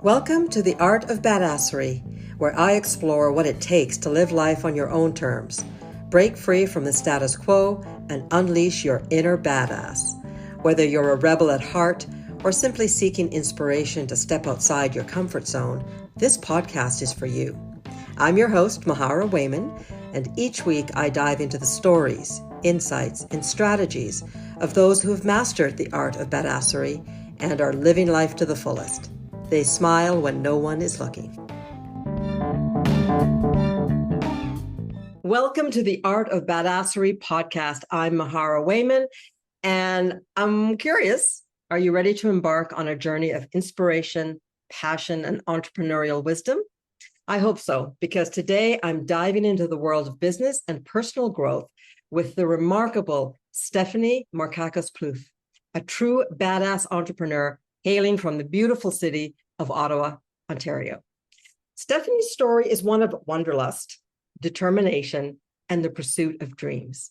Welcome to the Art of Badassery, where I explore what it takes to live life on your own terms, break free from the status quo, and unleash your inner badass. Whether you're a rebel at heart or simply seeking inspiration to step outside your comfort zone, this podcast is for you. I'm your host, Mahara Wayman, and each week I dive into the stories, insights, and strategies of those who have mastered the art of badassery and are living life to the fullest. They smile when no one is looking. Welcome to the Art of Badassery podcast. I'm Mahara Wayman, and I'm curious, are you ready to embark on a journey of inspiration, passion, and entrepreneurial wisdom? I hope so, because today I'm diving into the world of business and personal growth with the remarkable Stephanie Markakis-Plouffe, a true badass entrepreneur hailing from the beautiful city of Ottawa, Ontario. Stephanie's story is one of wanderlust, determination, and the pursuit of dreams.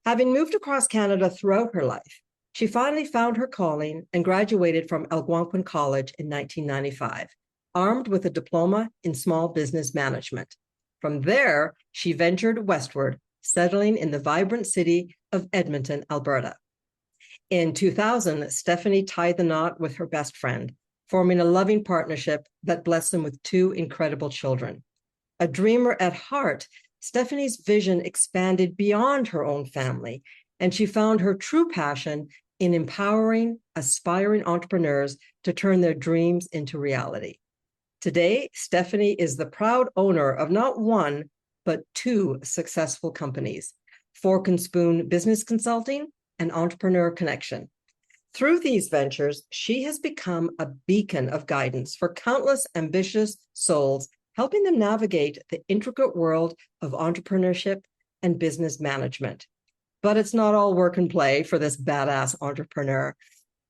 Having moved across Canada throughout her life, she finally found her calling and graduated from Algonquin College in 1995, armed with a diploma in small business management. From there, she ventured westward, settling in the vibrant city of Edmonton, Alberta. In 2000, Stephanie tied the knot with her best friend, forming a loving partnership that blessed them with two incredible children. A dreamer at heart, Stephanie's vision expanded beyond her own family, and she found her true passion in empowering aspiring entrepreneurs to turn their dreams into reality. Today, Stephanie is the proud owner of not one, but two successful companies, Fork and Spoon Business Consulting and Entrepreneur Connection. Through these ventures, she has become a beacon of guidance for countless ambitious souls, helping them navigate the intricate world of entrepreneurship and business management. But it's not all work and play for this badass entrepreneur.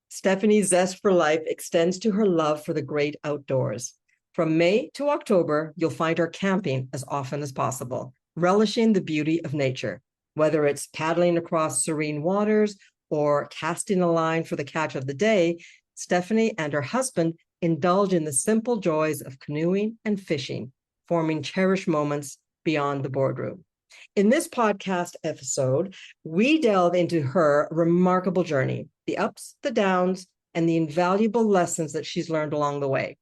Stephanie's zest for life extends to her love for the great outdoors. From May to October, you'll find her camping as often as possible, relishing the beauty of nature, whether it's paddling across serene waters or casting a line for the catch of the day. Stephanie and her husband indulge in the simple joys of canoeing and fishing, forming cherished moments beyond the boardroom. In this podcast episode, we delve into her remarkable journey, the ups, the downs, and the invaluable lessons that she's learned along the way.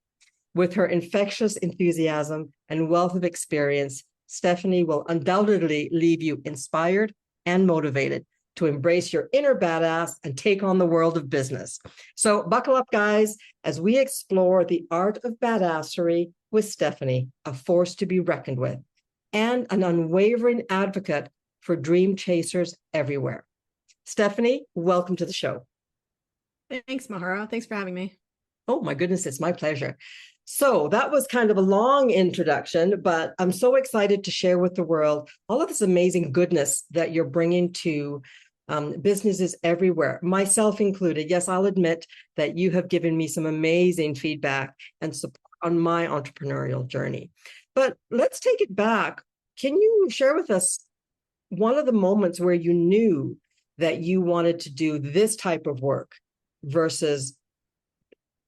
With her infectious enthusiasm and wealth of experience, Stephanie will undoubtedly leave you inspired and motivated to embrace your inner badass and take on the world of business. So buckle up, guys, as we explore the art of badassery with Stephanie, a force to be reckoned with, and an unwavering advocate for dream chasers everywhere. Stephanie, welcome to the show. Thanks, Mahara. Thanks for having me. Oh, my goodness, it's my pleasure. So that was kind of a long introduction, but I'm so excited to share with the world all of this amazing goodness that you're bringing to businesses everywhere, myself included. Yes, I'll admit that you have given me some amazing feedback and support on my entrepreneurial journey. But let's take it back. Can you share with us one of the moments where you knew that you wanted to do this type of work versus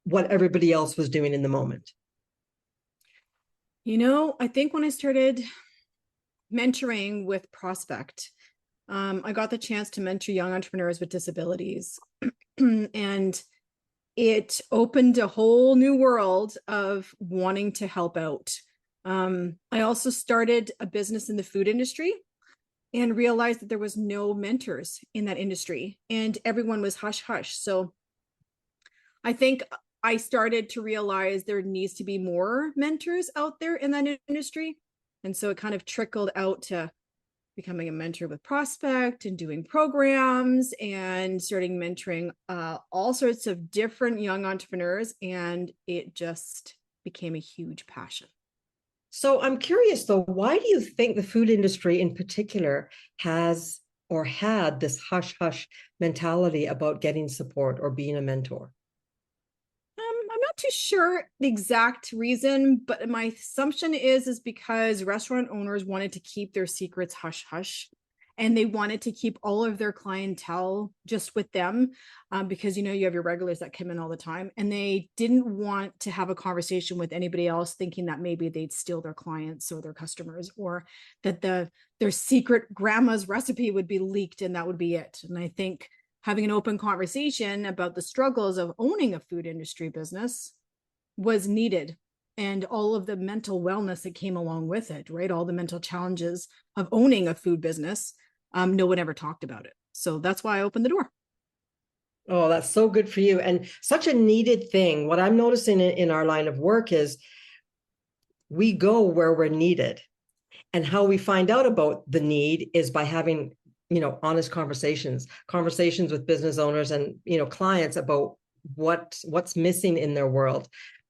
what everybody else was doing in the moment? I think when I started mentoring with Prospect, I got the chance to mentor young entrepreneurs with disabilities. And it opened a whole new world of wanting to help out. I also started a business in the food industry and realized that there was no mentors in that industry and everyone was hush hush. So I think I started to realize there needs to be more mentors out there in that industry. And so it kind of trickled out to becoming a mentor with Prospect and doing programs and starting mentoring all sorts of different young entrepreneurs. And it just became a huge passion. So I'm curious, though, why do you think the food industry in particular has or had this hush-hush mentality about getting support or being a mentor? I'm not too sure the exact reason, but my assumption is because restaurant owners wanted to keep their secrets hush hush. and they wanted to keep all of their clientele just with them, because you have your regulars that come in all the time, and they didn't want to have a conversation with anybody else, thinking that maybe they'd steal their clients or their customers, or that their secret grandma's recipe would be leaked and that would be it. And I think having an open conversation about the struggles of owning a food industry business was needed, and all of the mental wellness that came along with it, right? All the mental challenges of owning a food business. No one ever talked about it. So that's why I opened the door. Oh, that's so good for you. And such a needed thing. What I'm noticing in our line of work is we go where we're needed. And how we find out about the need is by having, honest conversations with business owners and, clients about what's missing in their world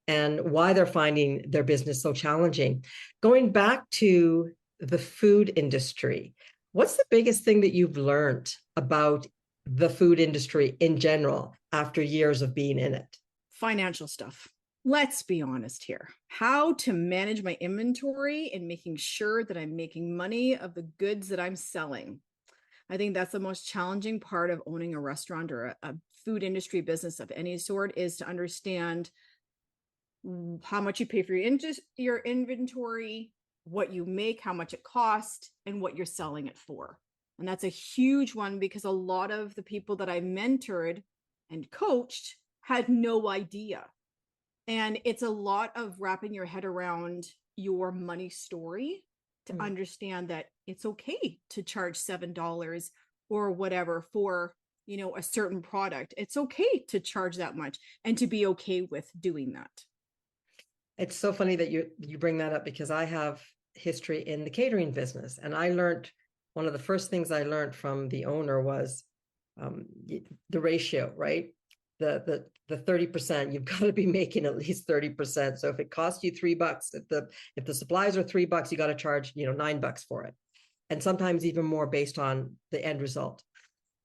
and why they're finding their business so challenging. Going back to the food industry, what's the biggest thing that you've learned about the food industry in general after years of being in it? Financial stuff. Let's be honest here. How to manage my inventory and making sure that I'm making money of the goods that I'm selling. I think that's the most challenging part of owning a restaurant or a food industry business of any sort, is to understand how much you pay for your inventory, what you make, how much it costs, and what you're selling it for. And that's a huge one, because a lot of the people that I mentored and coached had no idea. And it's a lot of wrapping your head around your money story to understand that it's okay to charge $7 or whatever for, a certain product. It's okay to charge that much and to be okay with doing that. It's so funny that you bring that up, because I have history in the catering business, and I learned one of the first things I learned from the owner was the ratio, right? The 30%, you've got to be making at least 30%. So if it costs you $3, if the supplies are $3, you got to charge, $9 for it. And sometimes even more based on the end result.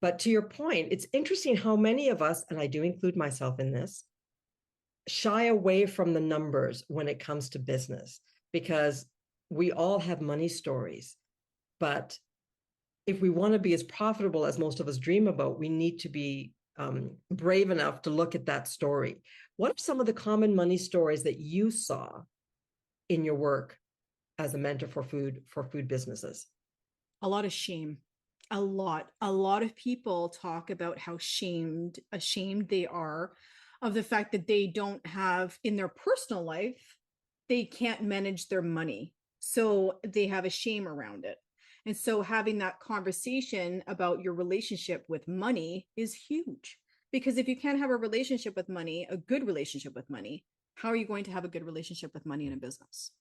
But to your point, it's interesting how many of us, and I do include myself in this, shy away from the numbers when it comes to business, because we all have money stories. But if we want to be as profitable as most of us dream about, we need to be brave enough to look at that story. What are some of the common money stories that you saw in your work as a mentor for food businesses? A lot of shame. A lot of people talk about how ashamed they are of the fact that they don't have, in their personal life, they can't manage their money. So they have a shame around it. And so having that conversation about your relationship with money is huge, because if you can't have a relationship with money, a good relationship with money, how are you going to have a good relationship with money in a business?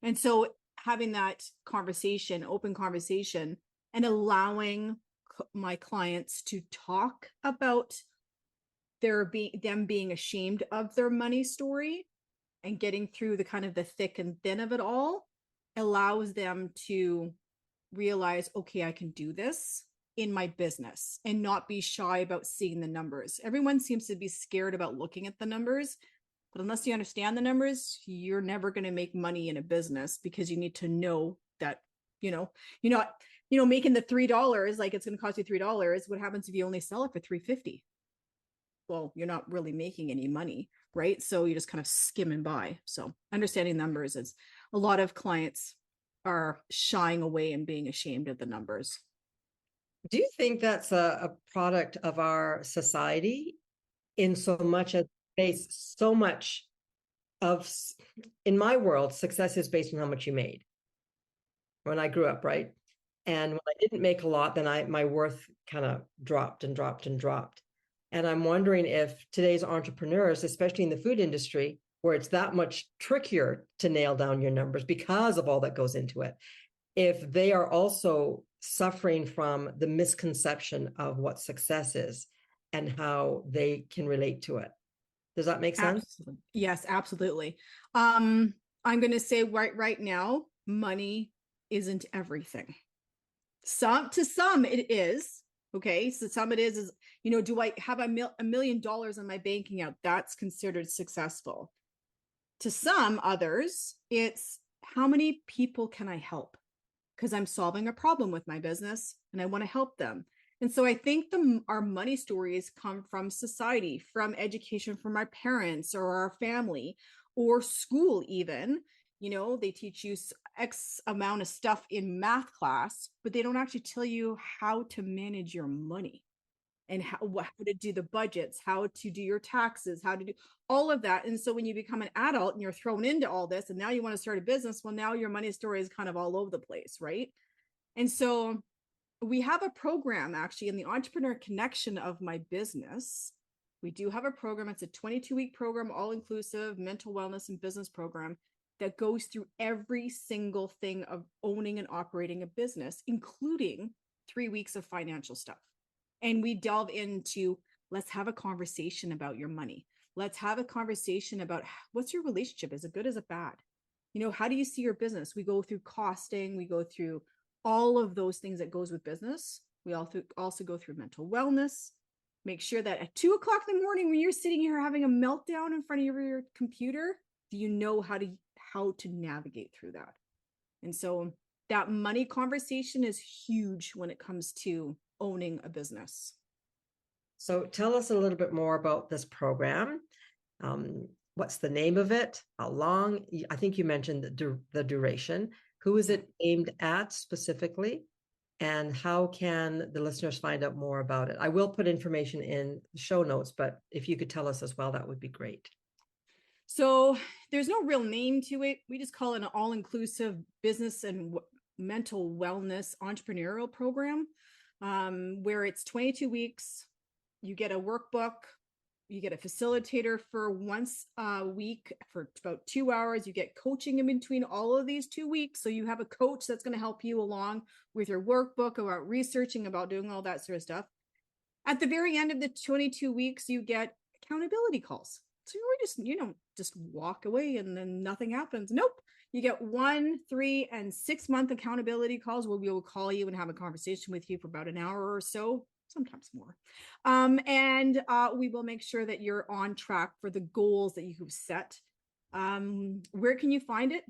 And so having that conversation, open conversation, and allowing my clients to talk about them being ashamed of their money story and getting through the kind of the thick and thin of it all allows them to realize, okay, I can do this in my business and not be shy about seeing the numbers. Everyone seems to be scared about looking at the numbers, but unless you understand the numbers, you're never going to make money in a business, because you need to know that, you're not, making the $3, like it's going to cost you $3. What happens if you only sell it for $3.50? Well, you're not really making any money, right? So you're just kind of skimming by. So understanding numbers is, a lot of clients are shying away and being ashamed of the numbers. Do you think that's a product of our society, in so much as base so much of, in my world, success is based on how much you made when I grew up, right? And when I didn't make a lot, then my worth kind of dropped and dropped and dropped. And I'm wondering if today's entrepreneurs, especially in the food industry, where it's that much trickier to nail down your numbers because of all that goes into it, if they are also suffering from the misconception of what success is and how they can relate to it. Does that make sense? Absolutely. Yes, absolutely. I'm going to say right now, money isn't everything. To some it is. Okay. So some it is, do I have $1 million in my bank account? That's considered successful. To some others, it's how many people can I help? because I'm solving a problem with my business and I want to help them. And so I think our money stories come from society, from education from our parents or our family or school even. You know, they teach you X amount of stuff in math class, but they don't actually tell you how to manage your money and how to do the budgets, how to do your taxes, how to do all of that. And so when you become an adult and you're thrown into all this and now you want to start a business, well, now your money story is kind of all over the place, right? And so we have a program actually in the entrepreneur connection of my business. We do have a program. It's a 22-week program, all inclusive mental wellness and business program that goes through every single thing of owning and operating a business, including 3 weeks of financial stuff. And we delve into, let's have a conversation about your money. Let's have a conversation about what's your relationship? Is it good? Is it bad? You know, how do you see your business? We go through costing. We go through all of those things that goes with business. We also go through mental wellness. Make sure that at 2 o'clock in the morning, when you're sitting here having a meltdown in front of your computer, do you know how to navigate through that? And so that money conversation is huge when it comes to owning a business. So tell us a little bit more about this program. What's the name of it? How long? I think you mentioned the duration. Who is it aimed at specifically? And how can the listeners find out more about it? I will put information in the show notes, but if you could tell us as well, that would be great. So there's no real name to it. We just call it an all-inclusive business and mental wellness entrepreneurial program, where it's 22 weeks. You get a workbook. You get a facilitator for once a week for about 2 hours. You get coaching in between all of these 2 weeks. So you have a coach that's going to help you along with your workbook, about researching, about doing all that sort of stuff. At the very end of the 22 weeks, you get accountability calls. So you don't just walk away and then nothing happens. Nope. You get 1, 3, and 6 month accountability calls where we will call you and have a conversation with you for about an hour or so, sometimes more. And we will make sure that you're on track for the goals that you've set. Where can you find it?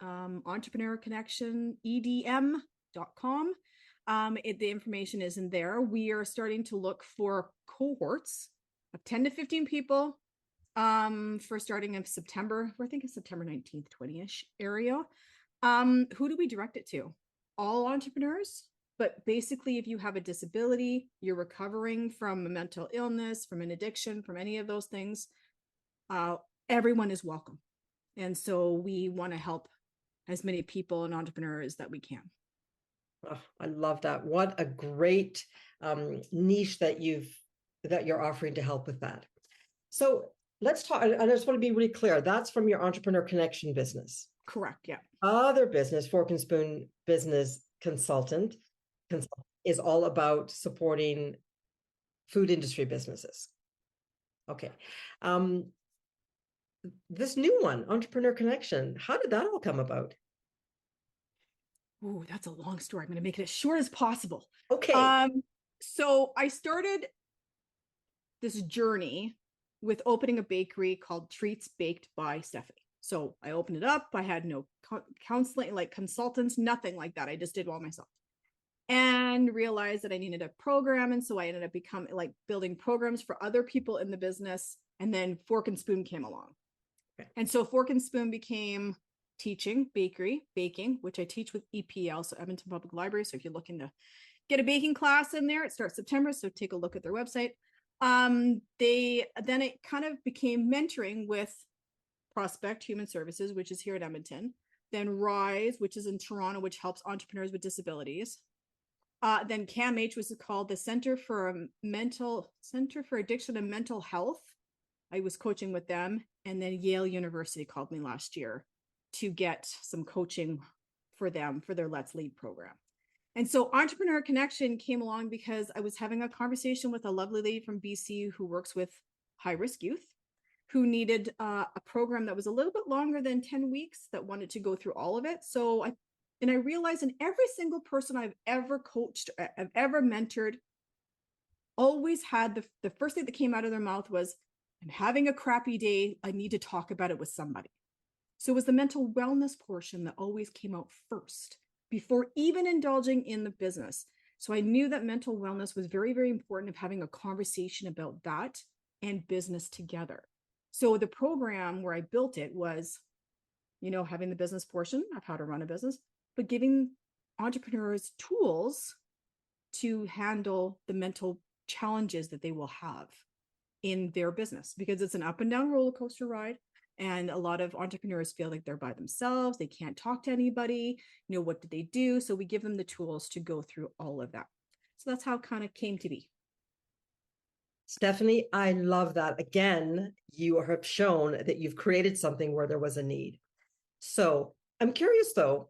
Entrepreneur Connection, EDM.com. The information is in there. We are starting to look for cohorts of 10 to 15 people for starting in September. I think it's September 19th, 20-ish area. Who do we direct it to? All entrepreneurs. But basically, if you have a disability, you're recovering from a mental illness, from an addiction, from any of those things, everyone is welcome. And so we want to help as many people and entrepreneurs that we can. Oh, I love that. What a great niche that you're offering to help with that. So let's talk. I just want to be really clear. That's from your Entrepreneur Connection business. Correct. Yeah. Other business, Fork and Spoon Business Consultant is all about supporting food industry businesses. Okay. This new one, Entrepreneur Connection, how did that all come about? Ooh, that's a long story. I'm going to make it as short as possible. Okay. So I started this journey with opening a bakery called Treats Baked by Stephanie. So I opened it up. I had no counseling, like consultants, nothing like that. I just did all myself. And realized that I needed a program. And so I ended up building programs for other people in the business. And then Fork and Spoon came along. Okay. And so Fork and Spoon became teaching baking, which I teach with EPL, so Edmonton Public Library. So if you're looking to get a baking class in there, it starts September. So take a look at their website. Then it kind of became mentoring with Prospect Human Services, which is here at Edmonton. Then Rise, which is in Toronto, which helps entrepreneurs with disabilities. Then CAMH was called the Center for Addiction and Mental Health. I was coaching with them. And then Yale University called me last year to get some coaching for them for their Let's Lead program. And so Entrepreneur Connection came along because I was having a conversation with a lovely lady from BC who works with high-risk youth, who needed a program that was a little bit longer than 10 weeks, that wanted to go through all of it. So I realized in every single person I've ever coached, I've ever mentored, always had the first thing that came out of their mouth was, I'm having a crappy day. I need to talk about it with somebody. So it was the mental wellness portion that always came out first. before even indulging in the business. So I knew that mental wellness was very, very important of having a conversation about that and business together. So the program where I built it was, having the business portion of how to run a business, but giving entrepreneurs tools to handle the mental challenges that they will have in their business, because it's an up and down roller coaster ride. And a lot of entrepreneurs feel like they're by themselves. They can't talk to anybody. What do they do? So we give them the tools to go through all of that. So that's how it kind of came to be. Stephanie, I love that. Again, you have shown that you've created something where there was a need. So I'm curious though,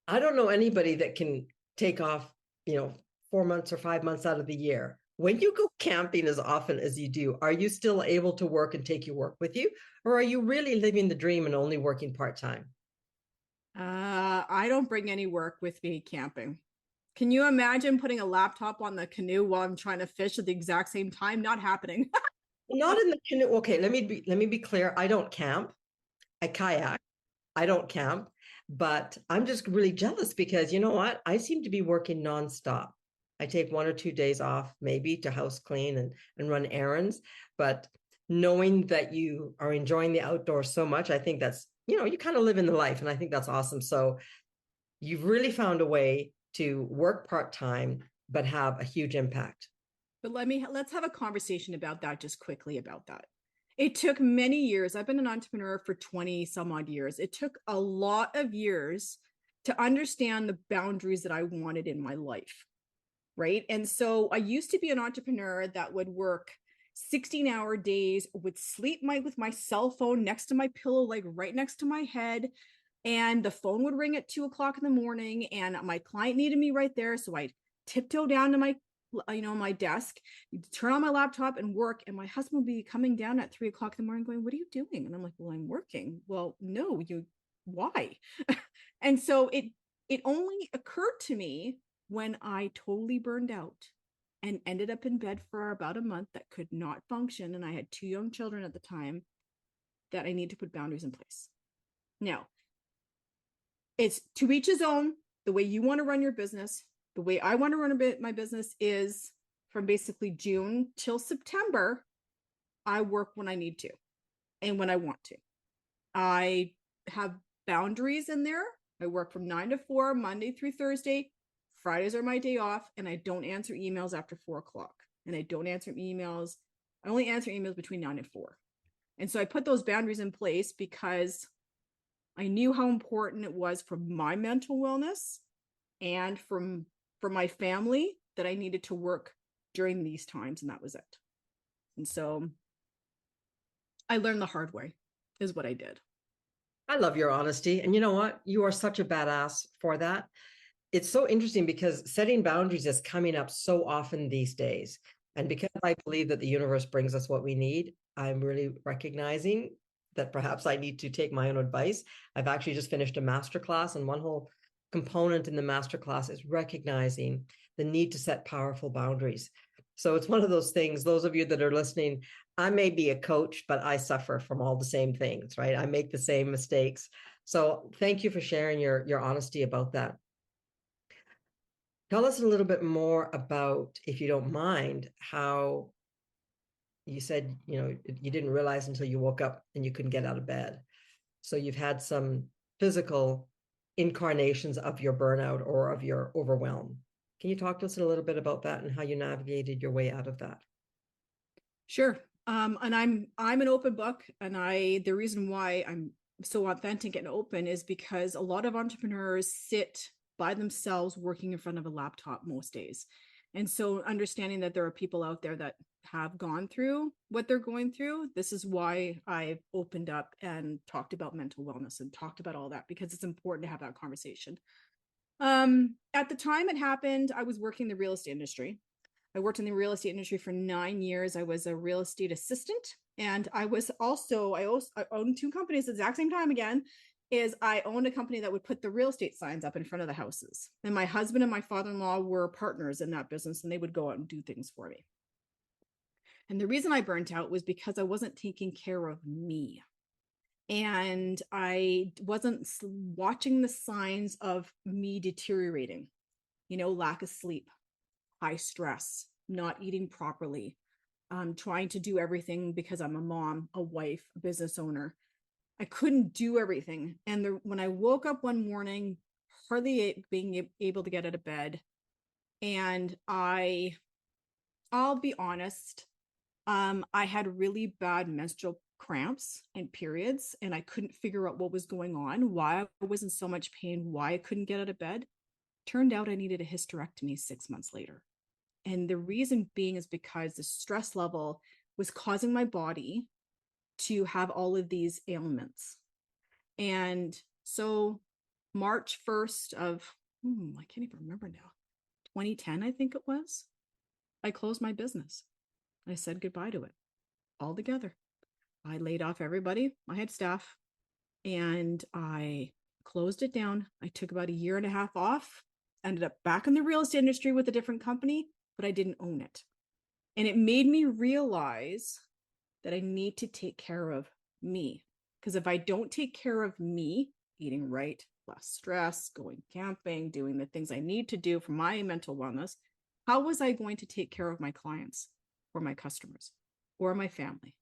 I don't know anybody that can take off, 4 months or 5 months out of the year. When you go camping as often as you do, are you still able to work and take your work with you? Or are you really living the dream and only working part-time? I don't bring any work with me camping. Can you imagine putting a laptop on the canoe while I'm trying to fish at the exact same time? Not happening. Not in the canoe. Okay, let me be clear. I don't camp. I kayak. I don't camp, but I'm just really jealous because you know what? I seem to be working nonstop. I take 1 or 2 days off, maybe to house clean and run errands. But knowing that you are enjoying the outdoors so much, I think that's, you kind of live in the life. And I think that's awesome. So you've really found a way to work part-time, but have a huge impact. But let's have a conversation about that just quickly about that. It took many years. I've been an entrepreneur for 20 some odd years. It took a lot of years to understand the boundaries that I wanted in my life. Right. And so I used to be an entrepreneur that would work 16-hour days, would sleep with my cell phone next to my pillow, like right next to my head. And the phone would ring at 2 o'clock in the morning and my client needed me right there. So I'd tiptoe down to my desk, turn on my laptop and work. And my husband would be coming down at 3 o'clock in the morning going, "What are you doing?" And I'm like, "Well, I'm working." "Well, no, why?" And so it only occurred to me when I totally burned out and ended up in bed for about a month that could not function. And I had 2 young children at the time, that I need to put boundaries in place. Now, it's to each his own. The way you want to run your business, the way I want to run my business is from basically June till September, I work when I need to and when I want to. I have boundaries in there. I work from 9 to 4, Monday through Thursday. Fridays are my day off, and I don't answer emails after 4 o'clock. And I don't answer emails. I only answer emails between 9 and 4. And so I put those boundaries in place because I knew how important it was for my mental wellness and for my family that I needed to work during these times, and that was it. And so I learned the hard way is what I did. I love your honesty. And you know what? You are such a badass for that. It's so interesting because setting boundaries is coming up so often these days. And because I believe that the universe brings us what we need, I'm really recognizing that perhaps I need to take my own advice. I've actually just finished a masterclass, and one whole component in the masterclass is recognizing the need to set powerful boundaries. So it's one of those things, those of you that are listening, I may be a coach, but I suffer from all the same things, right? I make the same mistakes. So thank you for sharing your honesty about that. Tell us a little bit more about, if you don't mind, how you said, you didn't realize until you woke up and you couldn't get out of bed. So you've had some physical incarnations of your burnout or of your overwhelm. Can you talk to us a little bit about that and how you navigated your way out of that? Sure. And I'm an open book, and the reason why I'm so authentic and open is because a lot of entrepreneurs sit by themselves working in front of a laptop most days. And so understanding that there are people out there that have gone through what they're going through, this is why I've opened up and talked about mental wellness and talked about all that, because it's important to have that conversation. At the time it happened, I was working in the real estate industry. I worked in the real estate industry for 9 years. I was a real estate assistant, and I owned 2 companies at the exact same time again. I owned a company that would put the real estate signs up in front of the houses. And my husband and my father-in-law were partners in that business, and they would go out and do things for me. And the reason I burnt out was because I wasn't taking care of me. And I wasn't watching the signs of me deteriorating, lack of sleep, high stress, not eating properly, trying to do everything because I'm a mom, a wife, a business owner. I couldn't do everything. And when I woke up one morning, hardly being able to get out of bed, and I'll be honest, I had really bad menstrual cramps and periods, and I couldn't figure out what was going on, why I was in so much pain, why I couldn't get out of bed. Turned out I needed a hysterectomy 6 months later. And the reason being is because the stress level was causing my body to have all of these ailments. And so March 1st of, I can't even remember now, 2010, I think it was, I closed my business. I said goodbye to it altogether. I laid off everybody. I had staff, and I closed it down. I took about a year and a half off, ended up back in the real estate industry with a different company, but I didn't own it. And it made me realize that I need to take care of me. Because if I don't take care of me, eating right, less stress, going camping, doing the things I need to do for my mental wellness, how was I going to take care of my clients or my customers or my family?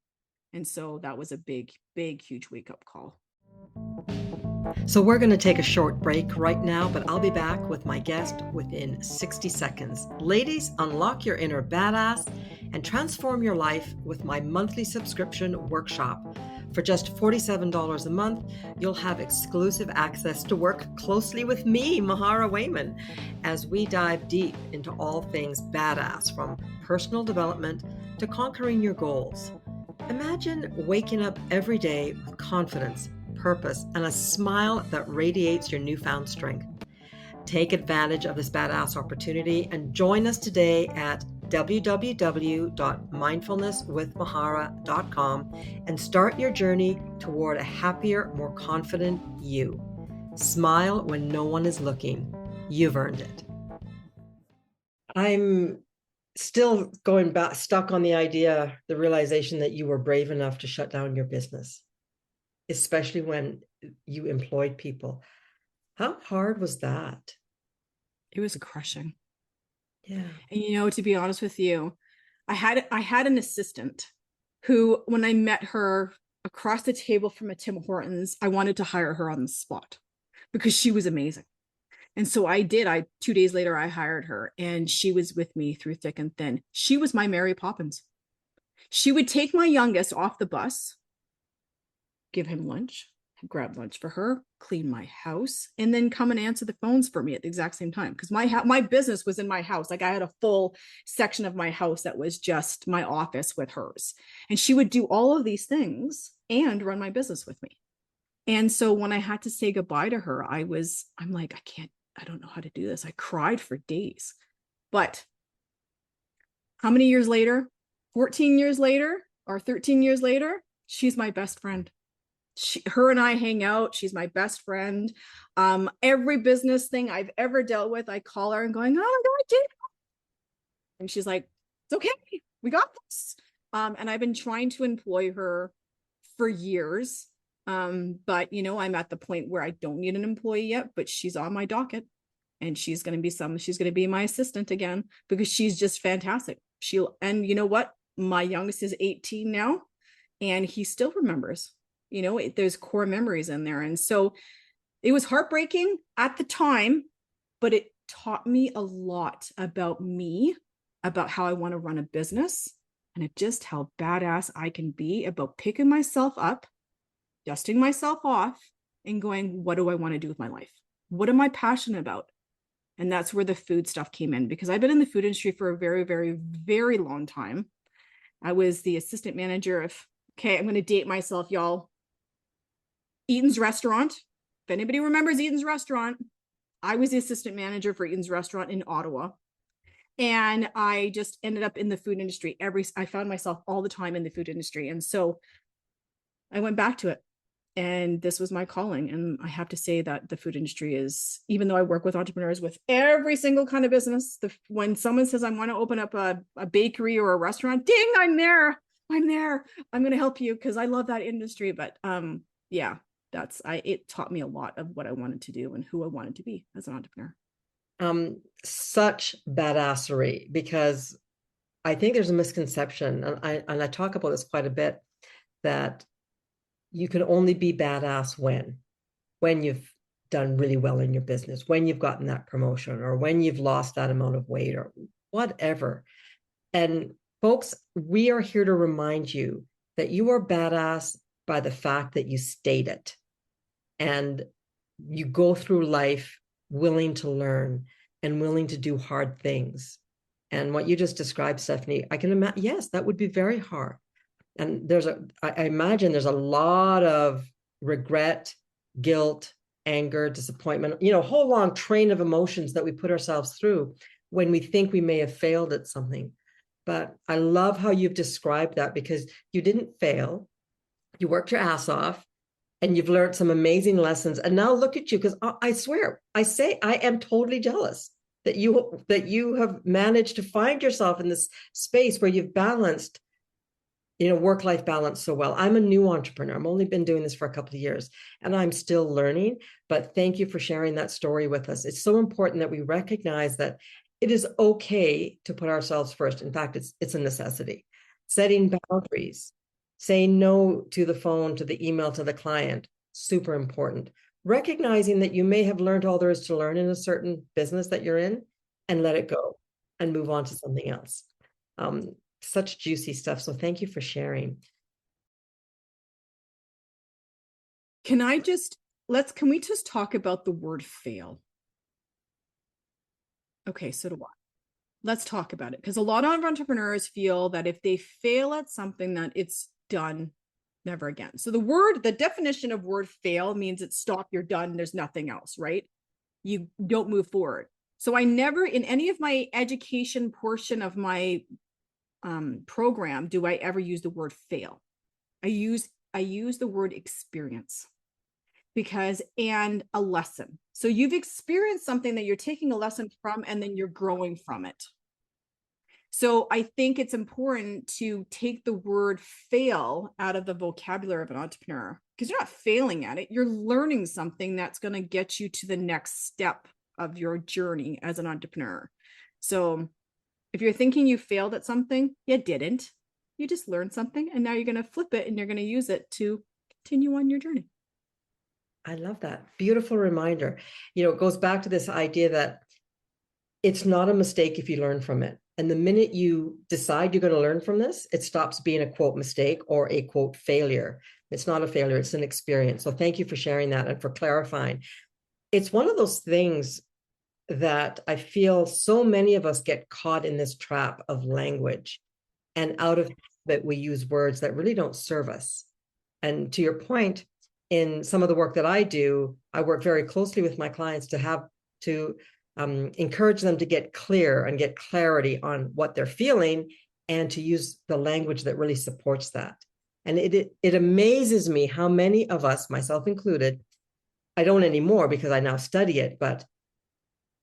And so that was a big, huge wake-up call. So we're going to take a short break right now, but I'll be back with my guest within 60 seconds. Ladies, unlock your inner badass and transform your life with my monthly subscription workshop. For just $47 a month, you'll have exclusive access to work closely with me, Mahara Wayman, as we dive deep into all things badass, from personal development to conquering your goals. Imagine waking up every day with confidence, purpose, and a smile that radiates your newfound strength. Take advantage of this badass opportunity and join us today at www.mindfulnesswithmahara.com and start your journey toward a happier, more confident you. Smile when no one is looking. You've earned it. I'm still going back, stuck on the idea, the realization that you were brave enough to shut down your business, especially when you employed people. How hard was that? It was crushing. Yeah. And to be honest with you, I had an assistant who, when I met her across the table from a Tim Hortons, I wanted to hire her on the spot because she was amazing. And so I did. 2 days later, I hired her, and she was with me through thick and thin. She was my Mary Poppins. She would take my youngest off the bus, give him lunch, grab lunch for her, clean my house, and then come and answer the phones for me at the exact same time. Because my business was in my house. Like, I had a full section of my house that was just my office with hers. And she would do all of these things and run my business with me. And so when I had to say goodbye to her, I'm like, I don't know how to do this. I cried for days. But how many years later? 14 years later or 13 years later, she's my best friend. Her and I hang out. She's my best friend. Every business thing I've ever dealt with, I call her and going, oh my God, Jane. And she's like, it's okay. We got this. And I've been trying to employ her for years. But I'm at the point where I don't need an employee yet, but she's on my docket, and she's going to be my assistant again, because she's just fantastic. And you know what? My youngest is 18 now, and he still remembers, there's core memories in there. And so it was heartbreaking at the time, but it taught me a lot about me, about how I want to run a business, and just how badass I can be about picking myself up, dusting myself off, and going, what do I want to do with my life? What am I passionate about? And that's where the food stuff came in, because I've been in the food industry for a very, very, very long time. I was the assistant manager of, I'm going to date myself, y'all, Eaton's Restaurant. If anybody remembers Eaton's Restaurant, I was the assistant manager for Eaton's Restaurant in Ottawa. And I just ended up in the food industry. I found myself all the time in the food industry. And so I went back to it. And this was my calling. And I have to say that the food industry is, even though I work with entrepreneurs with every single kind of business, when someone says I want to open up a bakery or a restaurant, ding, I'm there. I'm going to help you, because I love that industry. But yeah, it taught me a lot of what I wanted to do and who I wanted to be as an entrepreneur. Such badassery, because I think there's a misconception, and I talk about this quite a bit, that you can only be badass when you've done really well in your business, when you've gotten that promotion, or when you've lost that amount of weight, or whatever. And folks, we are here to remind you that you are badass by the fact that you state it, and you go through life willing to learn and willing to do hard things. And what you just described, Stephanie, I can imagine, yes, that would be very hard. And I imagine there's a lot of regret, guilt, anger, disappointment, a whole long train of emotions that we put ourselves through when we think we may have failed at something. But I love how you've described that, because you didn't fail. You worked your ass off, and you've learned some amazing lessons. And now look at you, because I swear, I am totally jealous that you have managed to find yourself in this space where you've balanced, work-life balance so well. I'm a new entrepreneur. I've only been doing this for a couple of years, and I'm still learning. But thank you for sharing that story with us. It's so important that we recognize that it is okay to put ourselves first. In fact, it's a necessity. Setting boundaries, saying no to the phone, to the email, to the client, super important. Recognizing that you may have learned all there is to learn in a certain business that you're in, and let it go and move on to something else. Such juicy stuff. So thank you for sharing. Can we just talk about the word fail? Okay, so do I. Let's talk about it, because a lot of entrepreneurs feel that if they fail at something, that it's done, never again. So the definition of word fail means it's stop, you're done, there's nothing else, right? You don't move forward. So I never, in any of my education portion of my program, do I ever use the word fail. I use the word experience, and a lesson. So you've experienced something that you're taking a lesson from, and then you're growing from it. So I think it's important to take the word fail out of the vocabulary of an entrepreneur, because you're not failing at it. You're learning something that's going to get you to the next step of your journey as an entrepreneur. So if you're thinking you failed at something, you didn't. You just learned something, and now you're going to flip it and you're going to use it to continue on your journey. I love that. Beautiful reminder. It goes back to this idea that it's not a mistake if you learn from it. And the minute you decide you're going to learn from this, it stops being a quote mistake or a quote failure. It's not a failure, it's an experience. So thank you for sharing that and for clarifying. It's one of those things that I feel so many of us get caught in this trap of language, and out of that we use words that really don't serve us. And to your point, in some of the work that I do, I work very closely with my clients to encourage them to get clear and get clarity on what they're feeling, and to use the language that really supports that. And it amazes me how many of us, myself included, I don't anymore because I now study it, but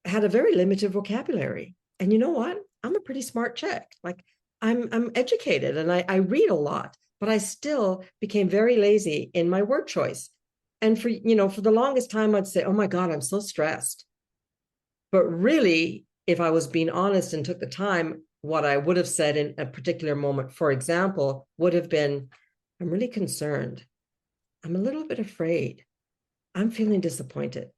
had a very limited vocabulary. And you know what? I'm a pretty smart chick. Like I'm educated and I read a lot, but I still became very lazy in my word choice. And for the longest time, I'd say, oh my God, I'm so stressed. But really, if I was being honest and took the time, what I would have said in a particular moment, for example, would have been, I'm really concerned. I'm a little bit afraid. I'm feeling disappointed.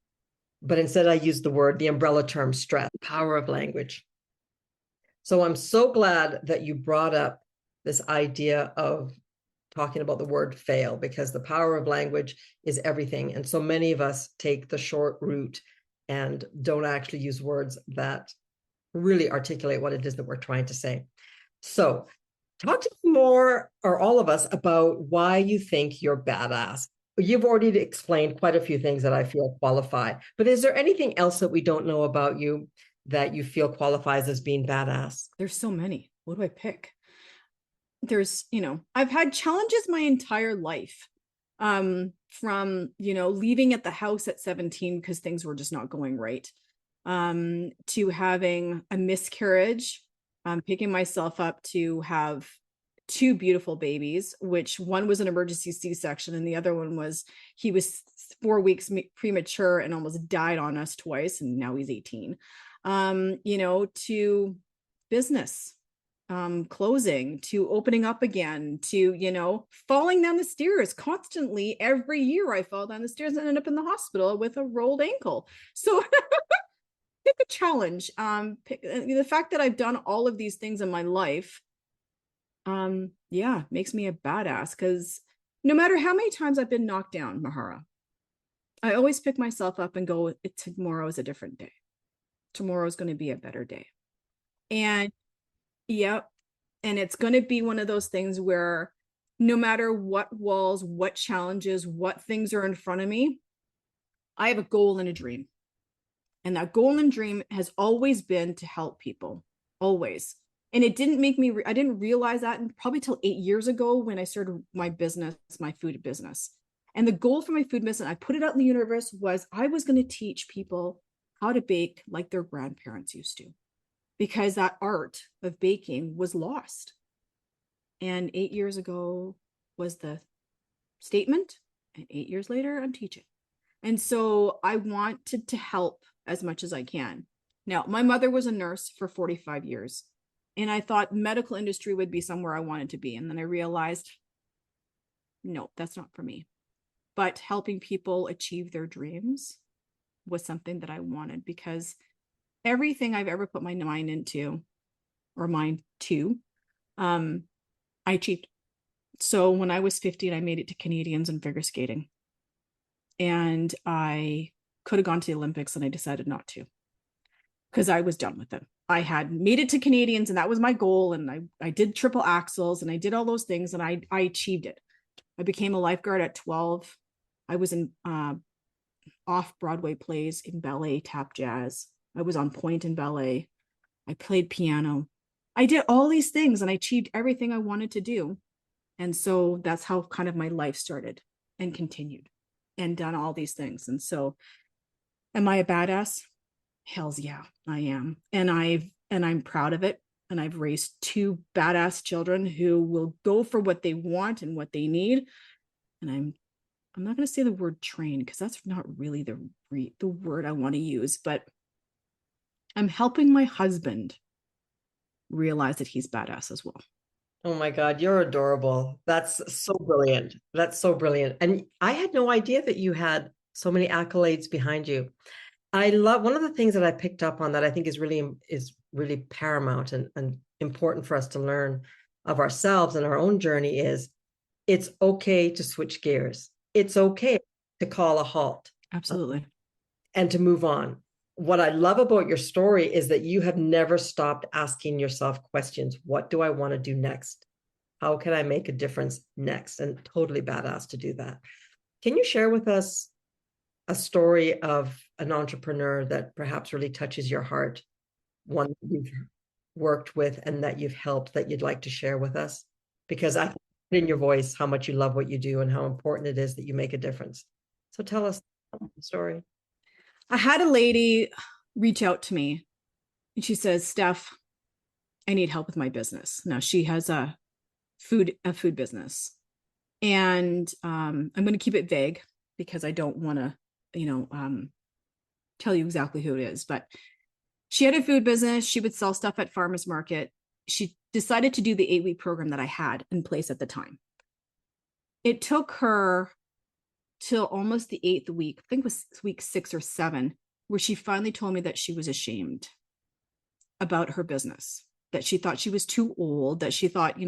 But instead, I used the umbrella term stress, power of language. So I'm so glad that you brought up this idea of talking about the word fail, because the power of language is everything. And so many of us take the short route and don't actually use words that really articulate what it is that we're trying to say. So talk to me more, or all of us, about why you think you're badass. You've already explained quite a few things that I feel qualify, but is there anything else that we don't know about you that you feel qualifies as being badass? There's so many. What do I pick? I've had challenges my entire life. From, leaving at the house at 17 because things were just not going right, to having a miscarriage, picking myself up to have two beautiful babies, which one was an emergency C-section and the other one was, he was 4 weeks premature and almost died on us twice. And now he's 18, to business, closing, to opening up again, to, falling down the stairs constantly. Every year I fall down the stairs and ended up in the hospital with a rolled ankle. So pick a challenge. The fact that I've done all of these things in my life, makes me a badass, because no matter how many times I've been knocked down, Mahara, I always pick myself up and go, tomorrow is a different day. Tomorrow is going to be a better day. And and it's going to be one of those things where no matter what walls, what challenges, what things are in front of me, I have a goal and a dream. And that goal and dream has always been to help people, always. And it didn't make me, I didn't realize that probably till 8 years ago when I started my business, my food business. And the goal for my food business, I put it out in the universe, was I was going to teach people how to bake like their grandparents used to, because that art of baking was lost. And 8 years ago was the statement. And 8 years later, I'm teaching. And so I wanted to help as much as I can. Now, my mother was a nurse for 45 years. And I thought medical industry would be somewhere I wanted to be. And then I realized, no, that's not for me. But helping people achieve their dreams was something that I wanted, because everything I've ever put my mind into, or mind to, I achieved. So when I was 15, I made it to Canadians in figure skating. And I could have gone to the Olympics, and I decided not to, because I was done with it. I had made it to Canadians, and that was my goal. And I did triple axels, and I did all those things, and I achieved it. I became a lifeguard at 12. I was in off-Broadway plays in ballet, tap jazz. I was on point in ballet. I played piano. I did all these things, and I achieved everything I wanted to do. And so that's how kind of my life started and continued, and done all these things. And so, am I a badass? Hells yeah, I am. And I'm proud of it. And I've raised 2 badass children who will go for what they want and what they need. And I'm not going to say the word train, because that's not really the word I want to use, but I'm helping my husband realize that he's badass as well. Oh my God, you're adorable. That's so brilliant. That's so brilliant. And I had no idea that you had so many accolades behind you. I love, one of the things that I picked up on that I think is really paramount and important for us to learn of ourselves and our own journey is, it's okay to switch gears. It's okay to call a halt. Absolutely. And to move on. What I love about your story is that you have never stopped asking yourself questions. What do I want to do next? How can I make a difference next? And totally badass to do that. Can you share with us a story of an entrepreneur that perhaps really touches your heart, one that you've worked with and that you've helped, that you'd like to share with us? Because I hear in your voice how much you love what you do and how important it is that you make a difference. So tell us the story. I had a lady reach out to me, and she says, Steph, I need help with my business. Now, she has a food business, and I'm going to keep it vague because I don't want to, tell you exactly who it is. But she had a food business. She would sell stuff at farmers market. She decided to do the 8-week program that I had in place at the time. It took her till almost the 8th week, I think it was week 6 or 7, where she finally told me that she was ashamed about her business, that she thought she was too old, that she thought,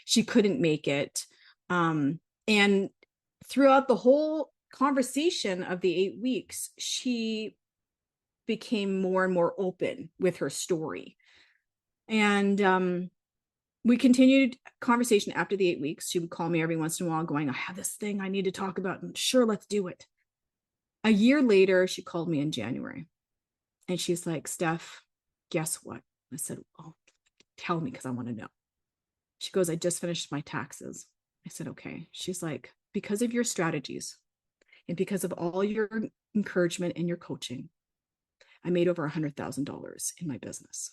she couldn't make it. And throughout the whole conversation of the 8 weeks, she became more and more open with her story. And we continued conversation after the 8 weeks. She would call me every once in a while going, I have this thing I need to talk about. And sure, let's do it. A year later, she called me in January, and she's like, Steph, guess what? I said, oh, tell me, because I want to know. She goes, I just finished my taxes. I said, okay. She's like, because of your strategies and because of all your encouragement and your coaching, I made over $100,000 in my business.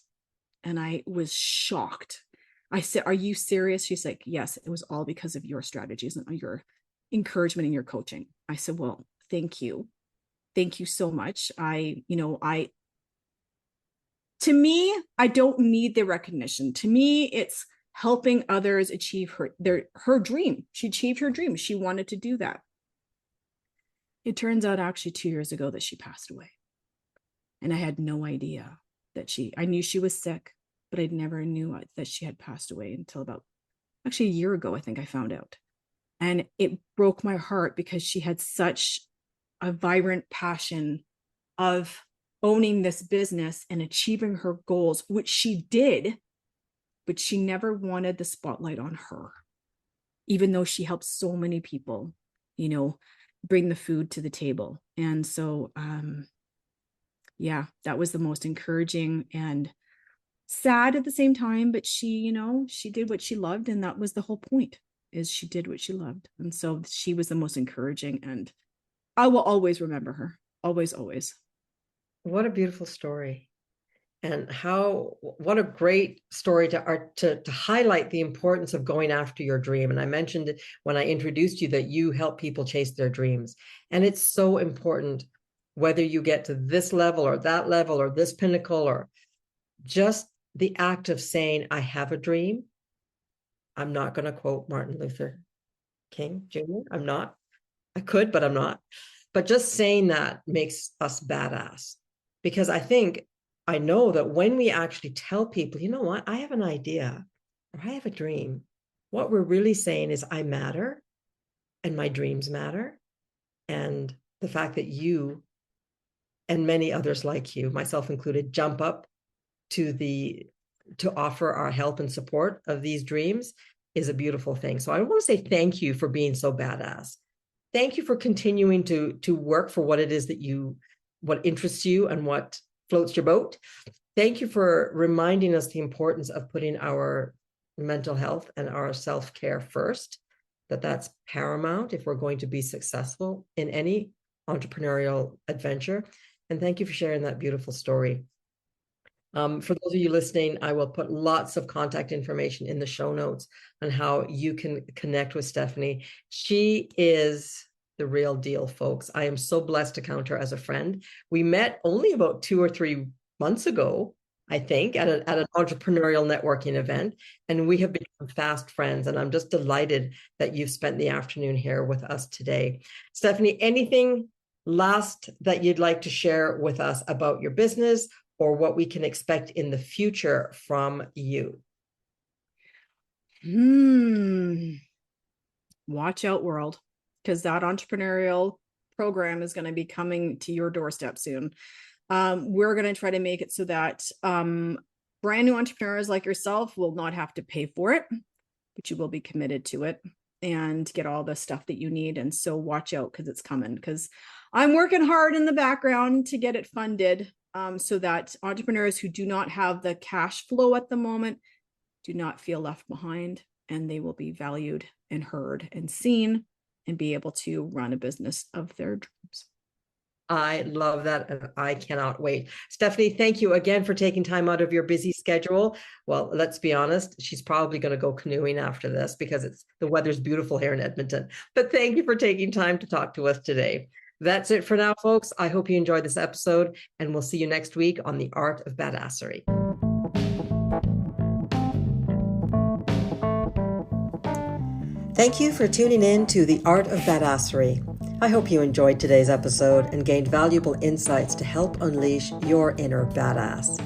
And I was shocked. I said, are you serious? She's like, yes, it was all because of your strategies and your encouragement and your coaching. I said, well, thank you. Thank you so much. To me, I don't need the recognition. To me, it's helping others achieve her dream. She achieved her dream. She wanted to do that. It turns out actually 2 years ago that she passed away. And I had no idea that I knew she was sick, but I never knew that she had passed away until about actually a year ago, I think I found out. And it broke my heart because she had such a vibrant passion of owning this business and achieving her goals, which she did, but she never wanted the spotlight on her, even though she helped so many people, bring the food to the table. And so, that was the most encouraging and sad at the same time, but she did what she loved. And that was the whole point, is she did what she loved. And so she was the most encouraging, and I will always remember her. Always, always. What a beautiful story. And what a great story to highlight the importance of going after your dream. And I mentioned it when I introduced you that you help people chase their dreams. And it's so important, whether you get to this level or that level or this pinnacle, or just the act of saying, I have a dream. I'm not going to quote Martin Luther King Jr. I'm not. I could, but I'm not. But just saying that makes us badass. Because I know that when we actually tell people, you know what, I have an idea or I have a dream, what we're really saying is I matter and my dreams matter. And the fact that you and many others like you, myself included, jump up to offer our help and support of these dreams is a beautiful thing. So I want to say thank you for being so badass. Thank you for continuing to work for what it is what interests you and what floats your boat. Thank you for reminding us the importance of putting our mental health and our self-care first, that's paramount if we're going to be successful in any entrepreneurial adventure. And thank you for sharing that beautiful story. For those of you listening, I will put lots of contact information in the show notes on how you can connect with Stephanie. She is the real deal, folks. I am so blessed to count her as a friend. We met only about 2 or 3 months ago, I think, at an entrepreneurial networking event, and we have become fast friends. And I'm just delighted that you've spent the afternoon here with us today. Stephanie, anything last that you'd like to share with us about your business or what we can expect in the future from you? Watch out, world, because that entrepreneurial program is going to be coming to your doorstep soon. We're going to try to make it so that brand new entrepreneurs like yourself will not have to pay for it, but you will be committed to it and get all the stuff that you need. And so watch out, because it's coming, because I'm working hard in the background to get it funded, so that entrepreneurs who do not have the cash flow at the moment do not feel left behind, and they will be valued and heard and seen and be able to run a business of their dreams. I love that, and I cannot wait. Stephanie, thank you again for taking time out of your busy schedule. Well, let's be honest, she's probably going to go canoeing after this because the weather's beautiful here in Edmonton. But thank you for taking time to talk to us today. That's it for now, folks. I hope you enjoyed this episode, and we'll see you next week on the Art of Badassery. Thank you for tuning in to the Art of Badassery. I hope you enjoyed today's episode and gained valuable insights to help unleash your inner badass.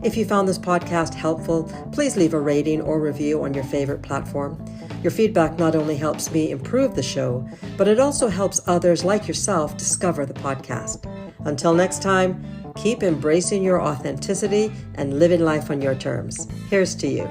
If you found this podcast helpful, please leave a rating or review on your favorite platform. Your feedback not only helps me improve the show, but it also helps others like yourself discover the podcast. Until next time, keep embracing your authenticity and living life on your terms. Here's to you.